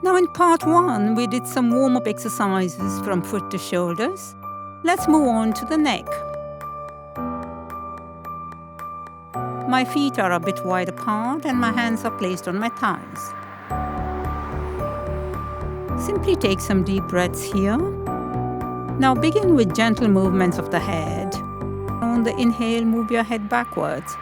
Now in part 1, we did some warm-up exercises from foot to shoulders. Let's move on to the neck. My feet are a bit wide apart and my hands are placed on my thighs. Simply take some deep breaths here. Now begin with gentle movements of the head. On the inhale, move your head backwards.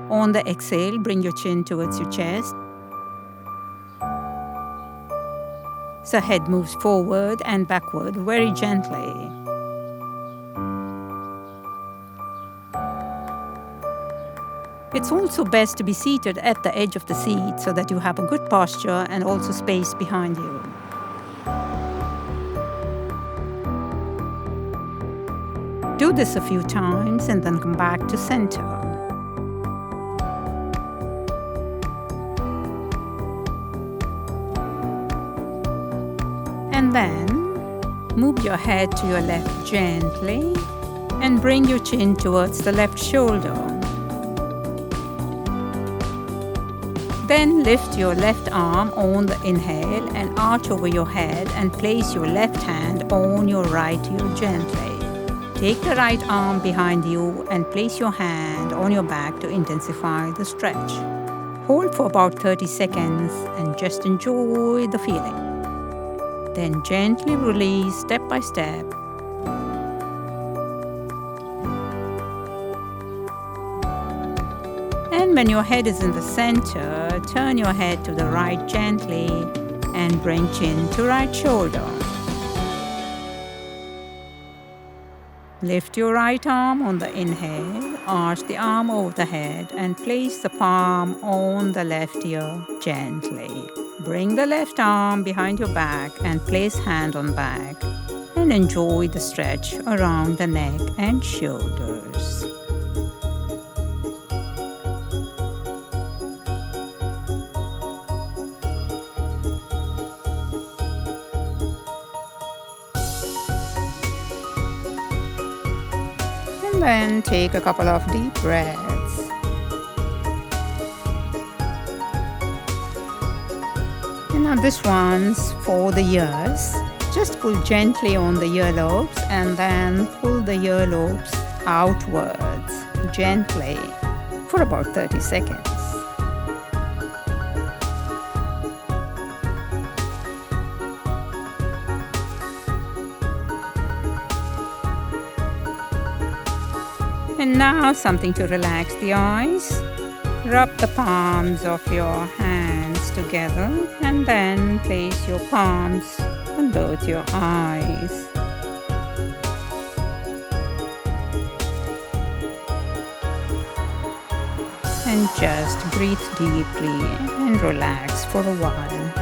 On the exhale, bring your chin towards your chest. So head moves forward and backward very gently. It's also best to be seated at the edge of the seat so that you have a good posture and also space behind you. Do this a few times and then come back to center. And then move your head to your left gently and bring your chin towards the left shoulder. Then lift your left arm on the inhale and arch over your head and place your left hand on your right ear gently. Take the right arm behind you and place your hand on your back to intensify the stretch. Hold for about 30 seconds and just enjoy the feeling. Then gently release step by step. And when your head is in the center, turn your head to the right gently and bring chin to right shoulder. Lift your right arm on the inhale, arch the arm over the head and place the palm on the left ear gently. Bring the left arm behind your back and place hand on back and enjoy the stretch around the neck and shoulders. And then take a couple of deep breaths. And now this one's for the ears. Just pull gently on the earlobes and then pull the earlobes outwards gently for about 30 seconds. And now something to relax the eyes. Rub the palms of your hands together and then place your palms on both your eyes. And just breathe deeply and relax for a while.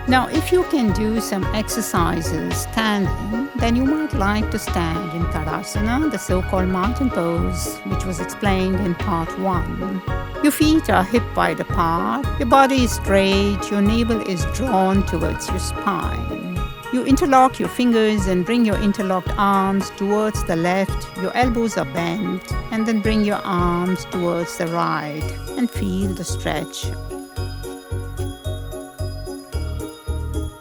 Now, if you can do some exercises standing, then you might like to stand in Tadasana, the so-called mountain pose, which was explained in part 1. Your feet are hip-wide apart, your body is straight, your navel is drawn towards your spine. You interlock your fingers and bring your interlocked arms towards the left, your elbows are bent, and then bring your arms towards the right and feel the stretch.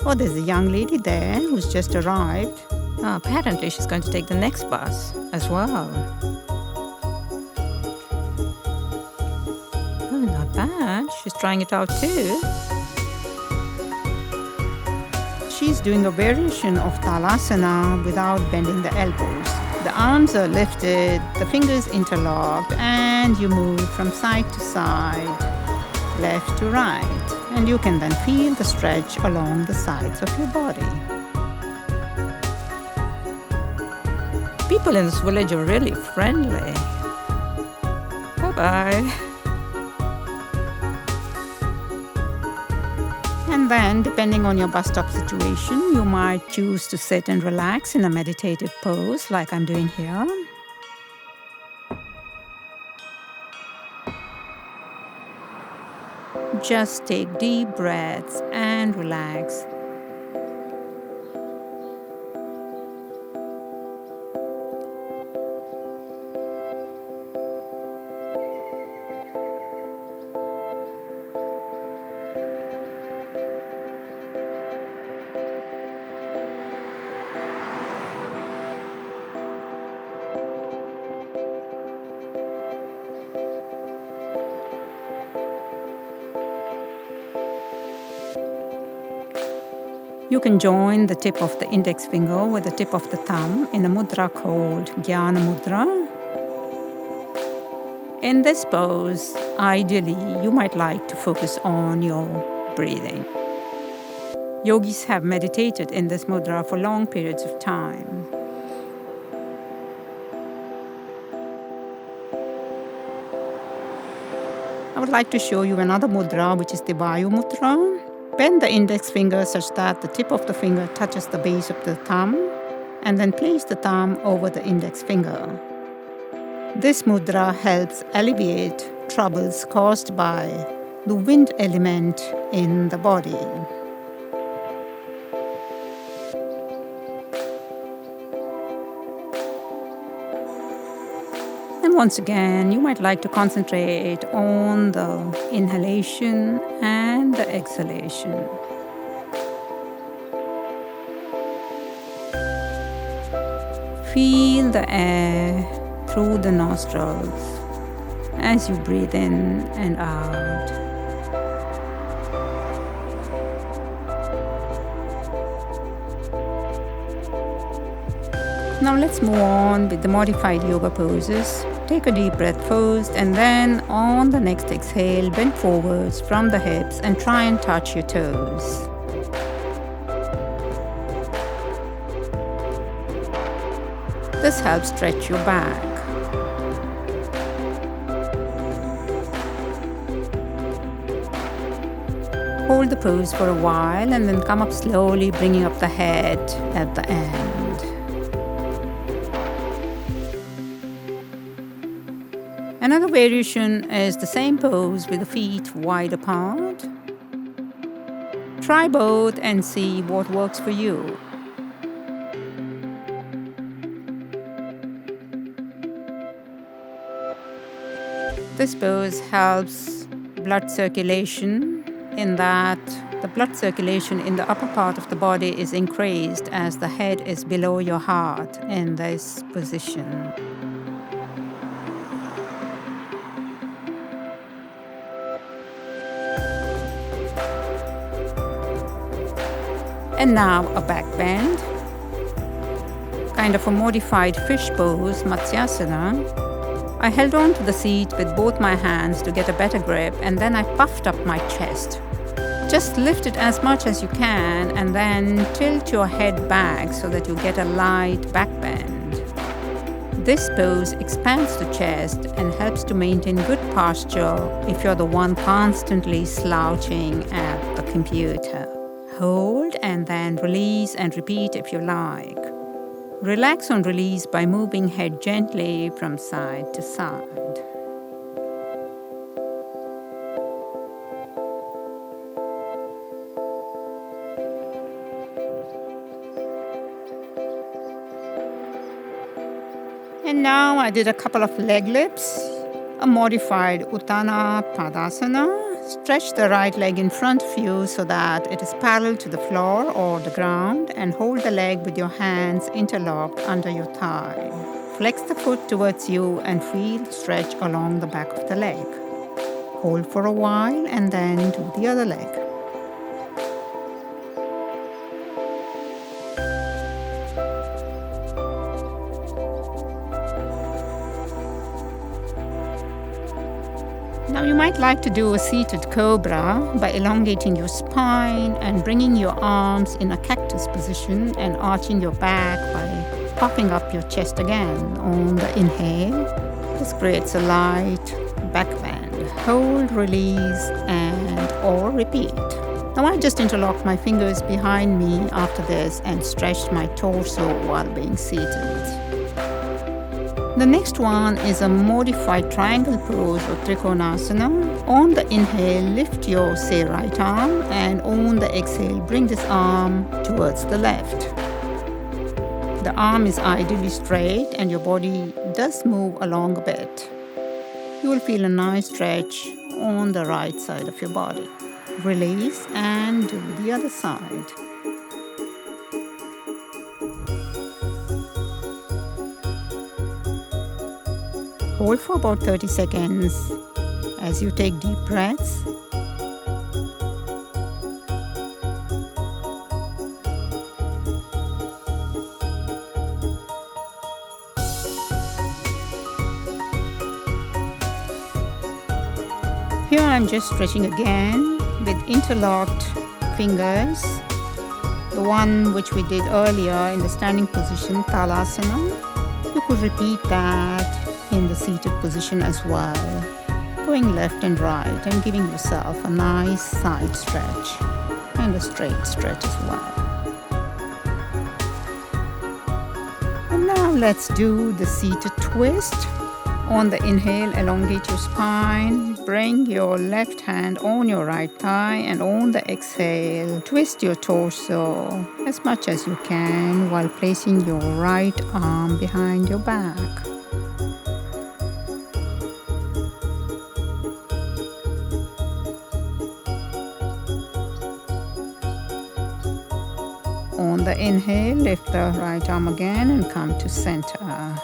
Oh, there's a young lady there who's just arrived. Apparently she's going to take the next bus as well. Oh, not bad. She's trying it out too. She's doing a variation of Thalasana without bending the elbows. The arms are lifted, the fingers interlocked, and you move from side to side, left to right. And you can then feel the stretch along the sides of your body. People in this village are really friendly. Bye-bye. then, depending on your bus stop situation, you might choose to sit and relax in a meditative pose like I'm doing here. Just take deep breaths and relax. You can join the tip of the index finger with the tip of the thumb in a mudra called Jnana Mudra. In this pose, ideally, you might like to focus on your breathing. Yogis have meditated in this mudra for long periods of time. I would like to show you another mudra, which is the Vayu Mudra. Bend the index finger such that the tip of the finger touches the base of the thumb, and then place the thumb over the index finger. This mudra helps alleviate troubles caused by the wind element in the body. And once again, you might like to concentrate on the inhalation and the exhalation. Feel the air through the nostrils as you breathe in and out. Now let's move on with the modified yoga poses. Take a deep breath first, and then on the next exhale, bend forwards from the hips and try and touch your toes. This helps stretch your back. Hold the pose for a while and then come up slowly, bringing up the head at the end. Another variation is the same pose with the feet wide apart. Try both and see what works for you. This pose helps blood circulation in that the blood circulation in the upper part of the body is increased as the head is below your heart in this position. And now a back bend, kind of a modified fish pose, Matsyasana. I held on to the seat with both my hands to get a better grip, and then I puffed up my chest. Just lift it as much as you can and then tilt your head back so that you get a light back bend. This pose expands the chest and helps to maintain good posture if you're the one constantly slouching at the computer. Hold and then release and repeat if you like. Relax on release by moving head gently from side to side. And now I did a couple of leg lifts, a modified Uttana Padasana. Stretch the right leg in front of you so that it is parallel to the floor or the ground, and hold the leg with your hands interlocked under your thigh. Flex the foot towards you and feel the stretch along the back of the leg. Hold for a while and then do the other leg. Now you might like to do a seated cobra by elongating your spine and bringing your arms in a cactus position and arching your back by puffing up your chest again on the inhale. This creates a light back bend. Hold, release, and or repeat. Now I just interlocked my fingers behind me after this and stretched my torso while being seated. The next one is a modified triangle pose or Trikonasana. On the inhale, lift your, say, right arm, and on the exhale, bring this arm towards the left. The arm is ideally straight and your body does move along a bit. You will feel a nice stretch on the right side of your body. Release and do the other side. Hold for about 30 seconds as you take deep breaths. Here I'm just stretching again with interlocked fingers. The one which we did earlier in the standing position, Talasana. You could repeat that in the seated position as well, going left and right and giving yourself a nice side stretch and a straight stretch as well. And now let's do the seated twist. On the inhale, elongate your spine, bring your left hand on your right thigh, and on the exhale, twist your torso as much as you can while placing your right arm behind your back. On the inhale, lift the right arm again and come to center.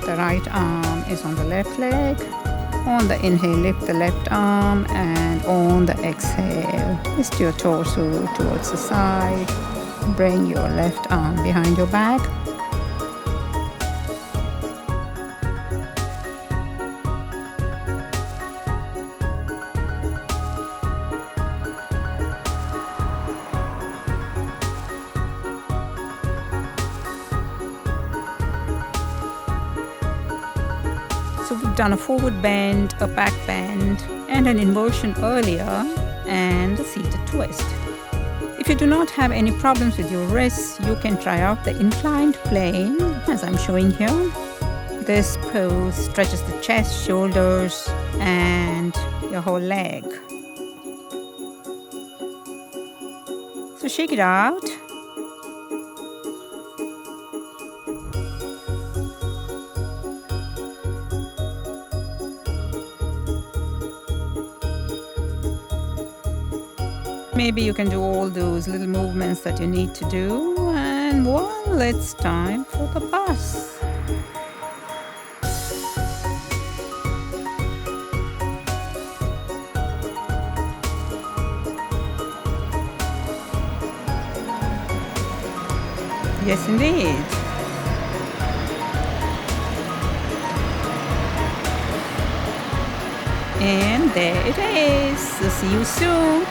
The right arm is on the left leg. On the inhale, lift the left arm, and on the exhale, twist your torso towards the side. Bring your left arm behind your back. So we've done a forward bend, a back bend, and an inversion earlier, and a seated twist. If you do not have any problems with your wrists, you can try out the inclined plane, as I'm showing here. This pose stretches the chest, shoulders, and your whole leg. So shake it out. Maybe you can do all those little movements that you need to do, and well, it's time for the bus. Yes, indeed. And there it is. So see you soon.